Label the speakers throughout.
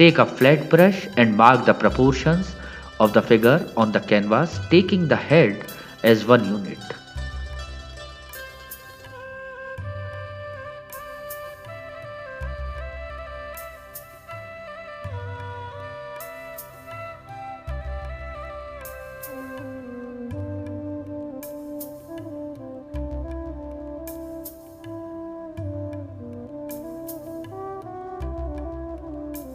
Speaker 1: Take a flat brush and mark the proportions of the figure on the canvas, taking the head as one unit.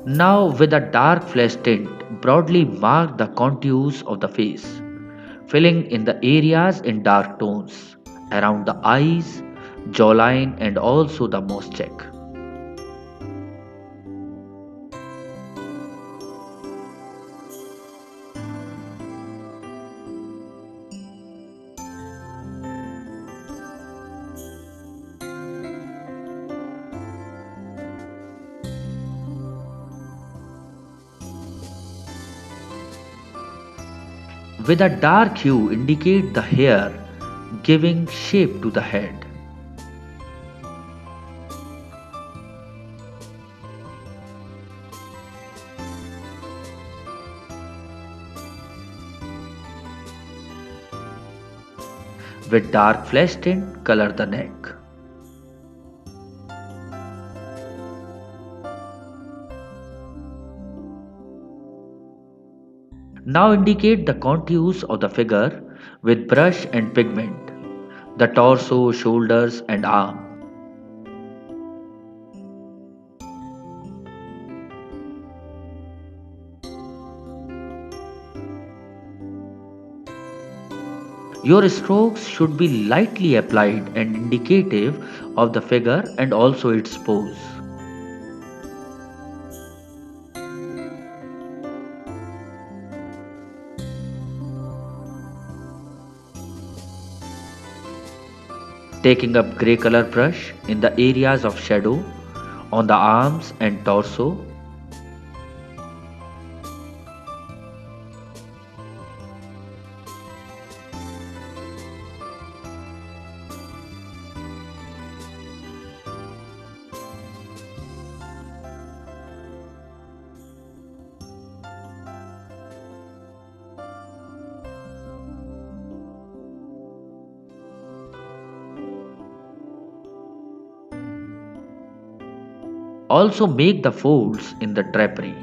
Speaker 1: Now, with a dark flesh tint, broadly mark the contours of the face, filling in the areas in dark tones around the eyes, jawline, and also the nose cheek. With a dark hue, indicate the hair, giving shape to the head. With dark flesh tint, color the neck. Now indicate the contours of the figure with brush and pigment, the torso, shoulders, and arm. Your strokes should be lightly applied and indicative of the figure and also its pose. Taking up grey color brush in the areas of shadow on the arms and torso. Also make the folds in the drapery.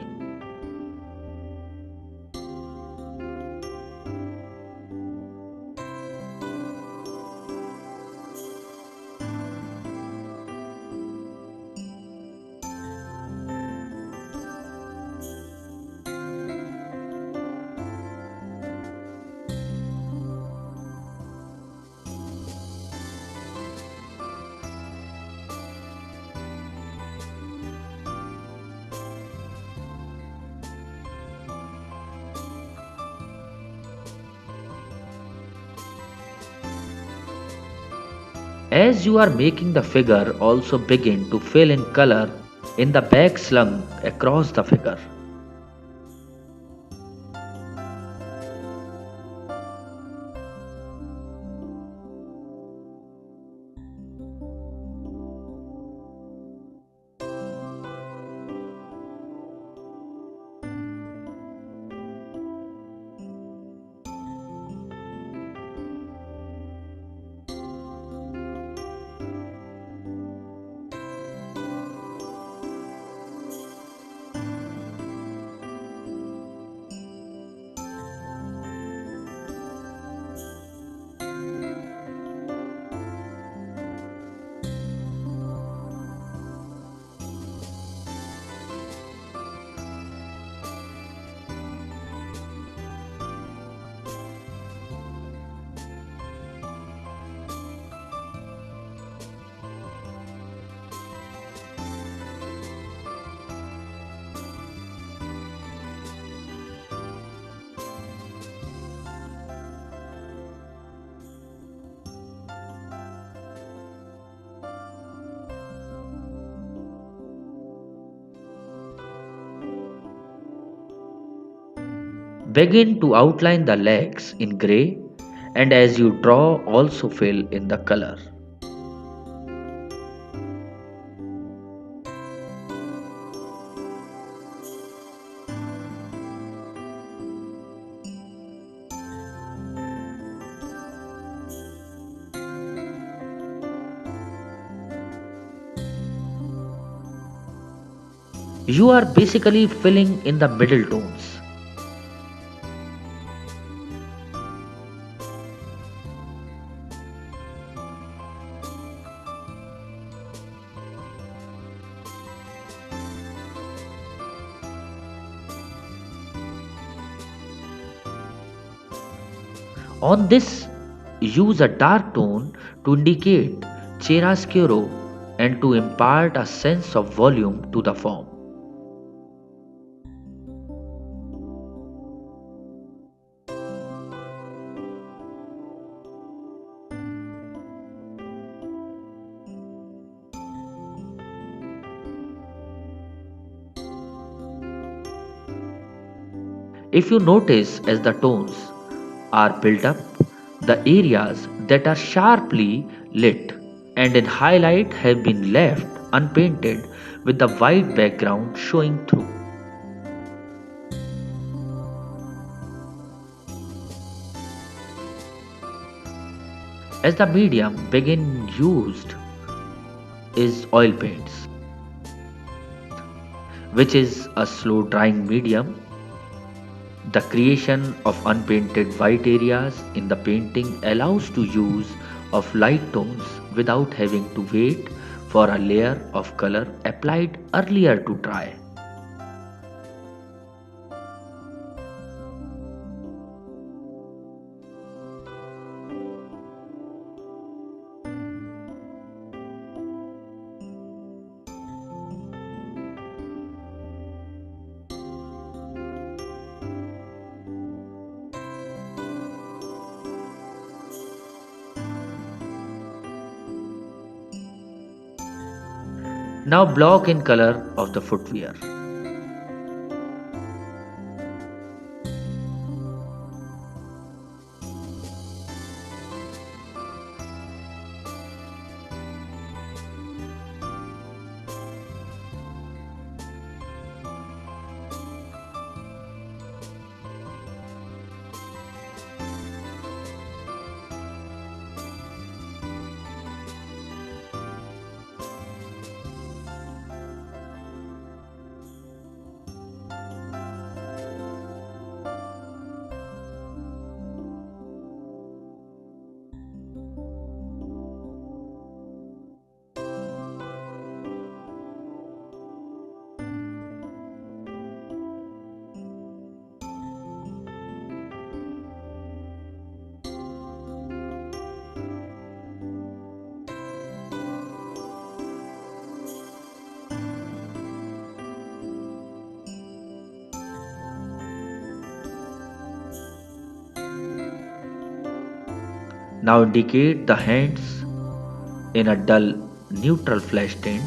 Speaker 1: As you are making the figure, also begin to fill in color in the bag slung across the figure. Begin to outline the legs in grey, and as you draw, also fill in the color. You are basically filling in the middle tones. On this, use a dark tone to indicate chiaroscuro and to impart a sense of volume to the form. If you notice as the tones are built up, the areas that are sharply lit and in highlight have been left unpainted with the white background showing through. As the medium begin used is oil paints, which is a slow drying medium. The creation of unpainted white areas in the painting allows to use of light tones without having to wait for a layer of color applied earlier to dry. Now block in color of the footwear. Now indicate the hands in a dull neutral flash tint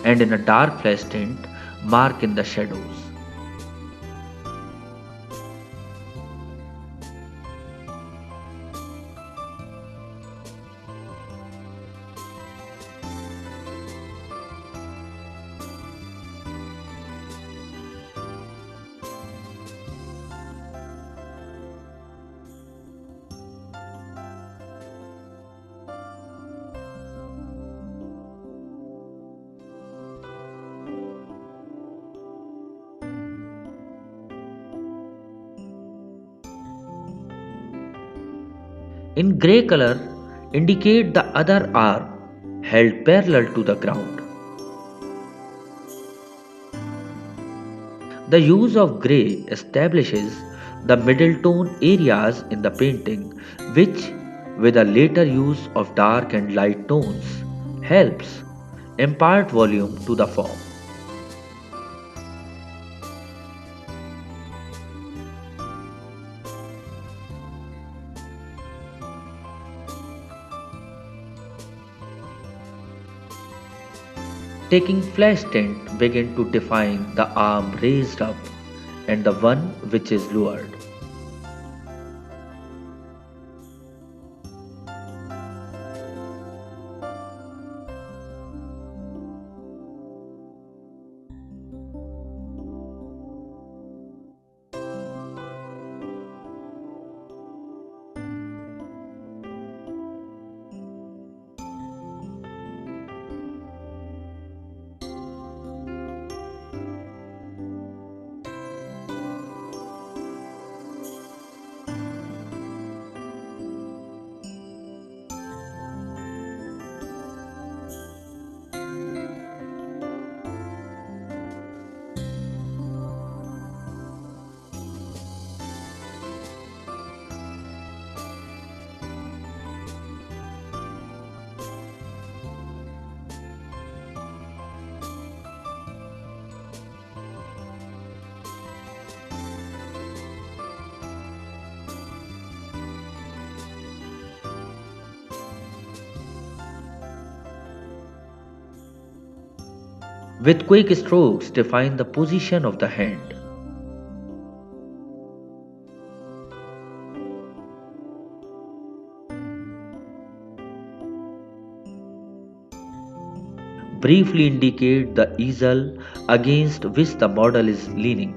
Speaker 1: and in a dark flash tint mark in the shadows. In grey color, indicate the other arm held parallel to the ground. The use of grey establishes the middle tone areas in the painting, which, with a later use of dark and light tones, helps impart volume to the form. Taking flash tint, begin to define the arm raised up and the one which is lowered. With quick strokes, define the position of the hand. Briefly indicate the easel against which the model is leaning.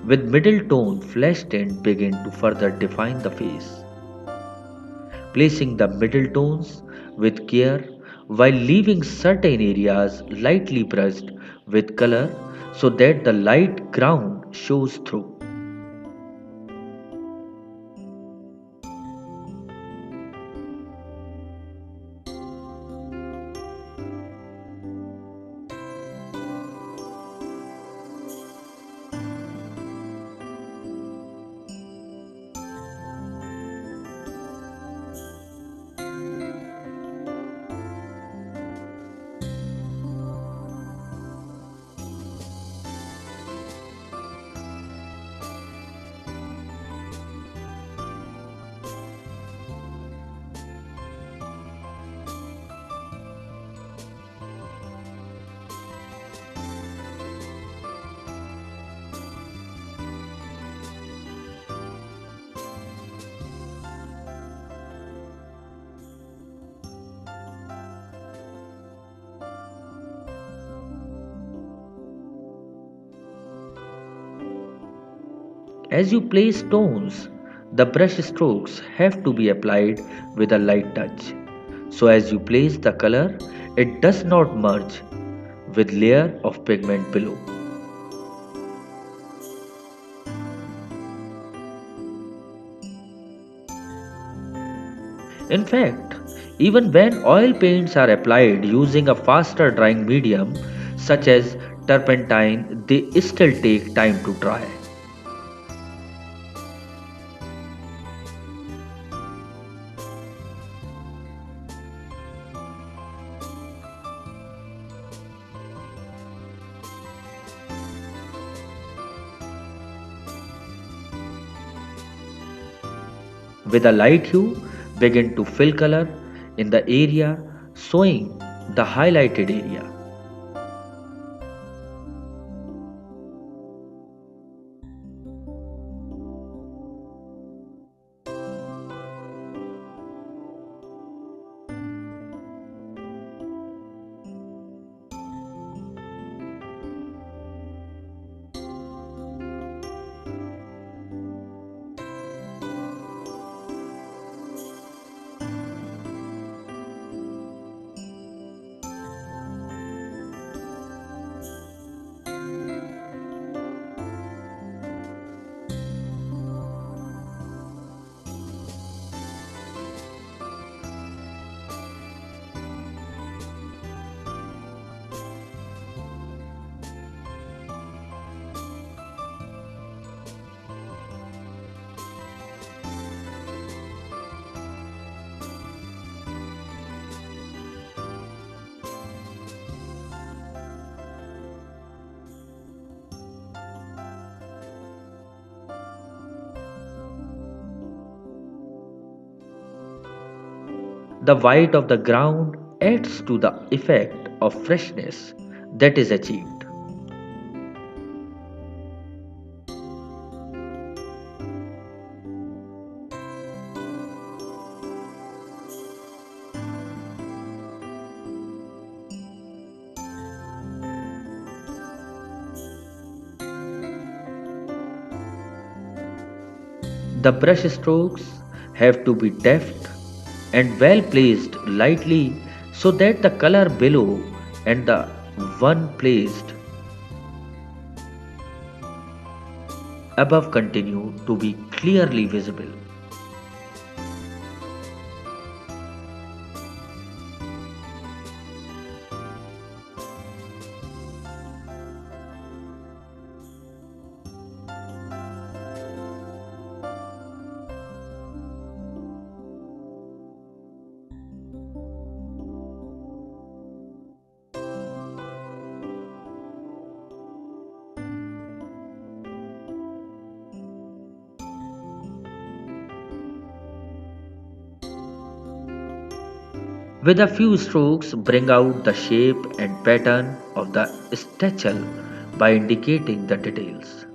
Speaker 1: With middle tone, flesh tint begin to further define the face, placing the middle tones with care while leaving certain areas lightly brushed with color so that the light ground shows through. As you place tones, the brush strokes have to be applied with a light touch. So as you place the color, it does not merge with layer of pigment below. In fact, even when oil paints are applied using a faster drying medium such as turpentine, they still take time to dry. With a light hue, begin to fill color in the area, showing the highlighted area. The white of the ground adds to the effect of freshness that is achieved. The brush strokes have to be deft and well placed lightly so that the color below and the one placed above continue to be clearly visible. With a few strokes, bring out the shape and pattern of the statue by indicating the details.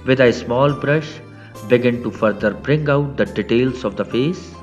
Speaker 1: With a small brush, begin to further bring out the details of the face.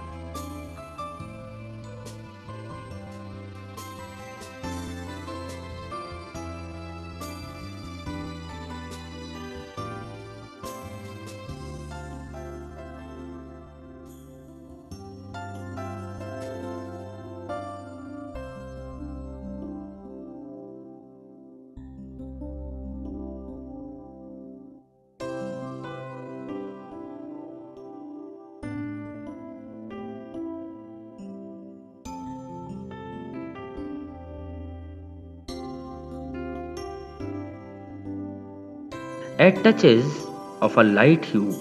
Speaker 1: Add touches of a light hue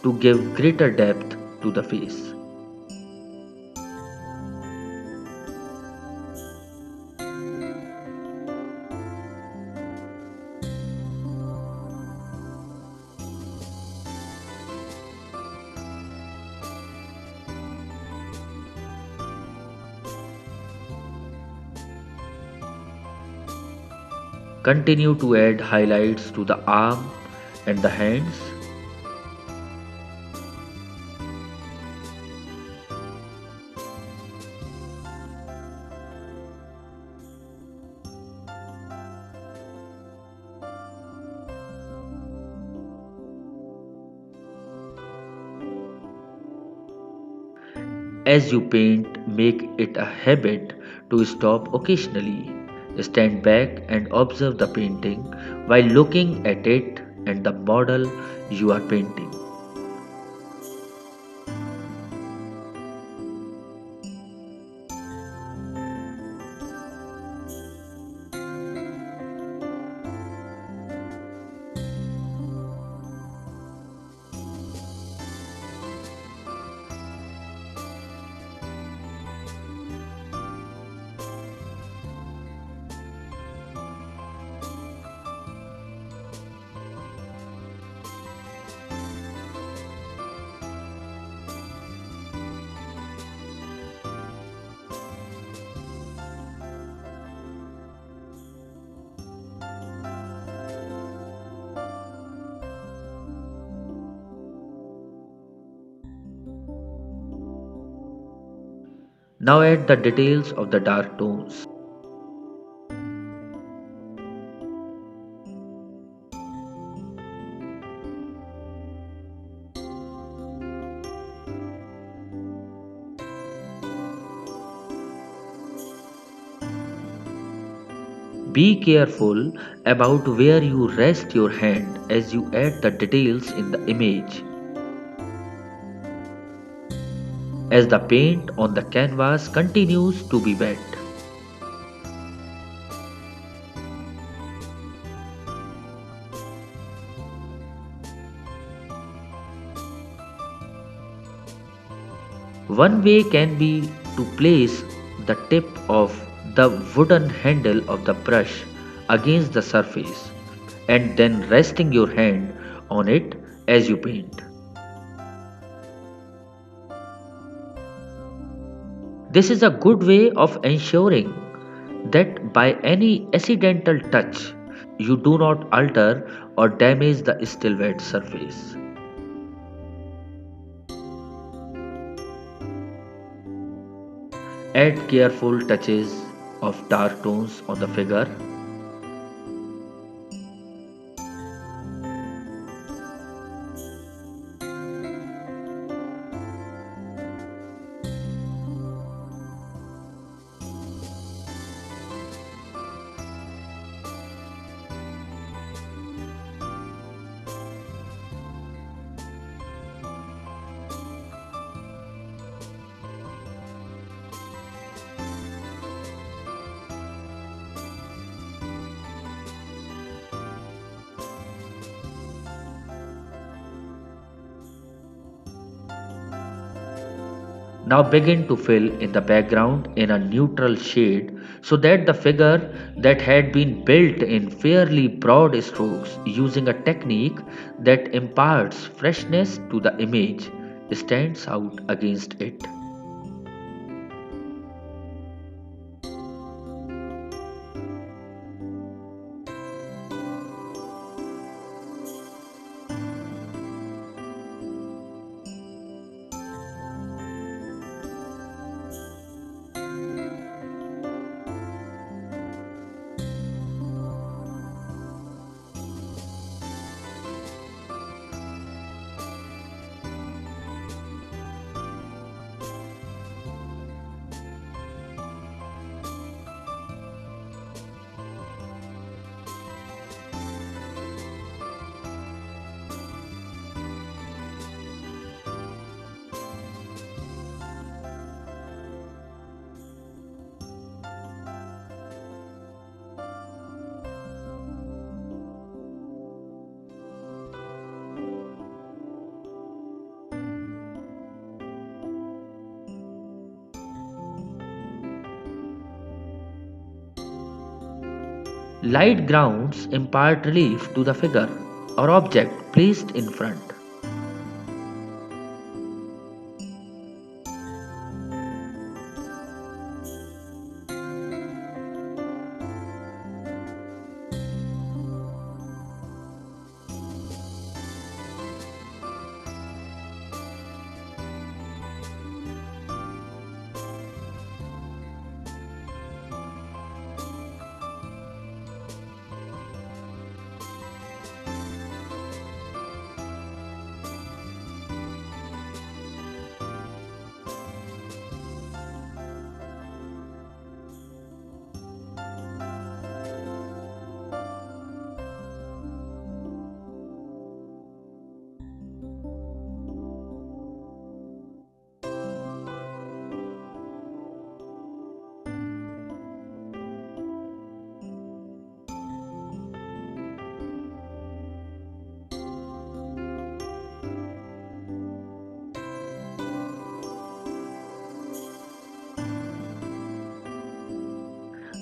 Speaker 1: to give greater depth to the face. Continue to add highlights to the arm and the hands. As you paint, make it a habit to stop occasionally, stand back and observe the painting while looking at it and the model you are painting. Now add the details of the dark tones. Be careful about where you rest your hand as you add the details in the image. As the paint on the canvas continues to be wet, one way can be to place the tip of the wooden handle of the brush against the surface and then resting your hand on it as you paint. This is a good way of ensuring that by any accidental touch you do not alter or damage the still wet surface. Add careful touches of dark tones on the figure. Now begin to fill in the background in a neutral shade so that the figure that had been built in fairly broad strokes using a technique that imparts freshness to the image stands out against it. Light grounds impart relief to the figure or object placed in front.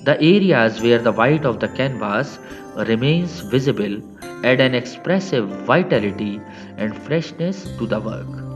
Speaker 1: The areas where the white of the canvas remains visible add an expressive vitality and freshness to the work.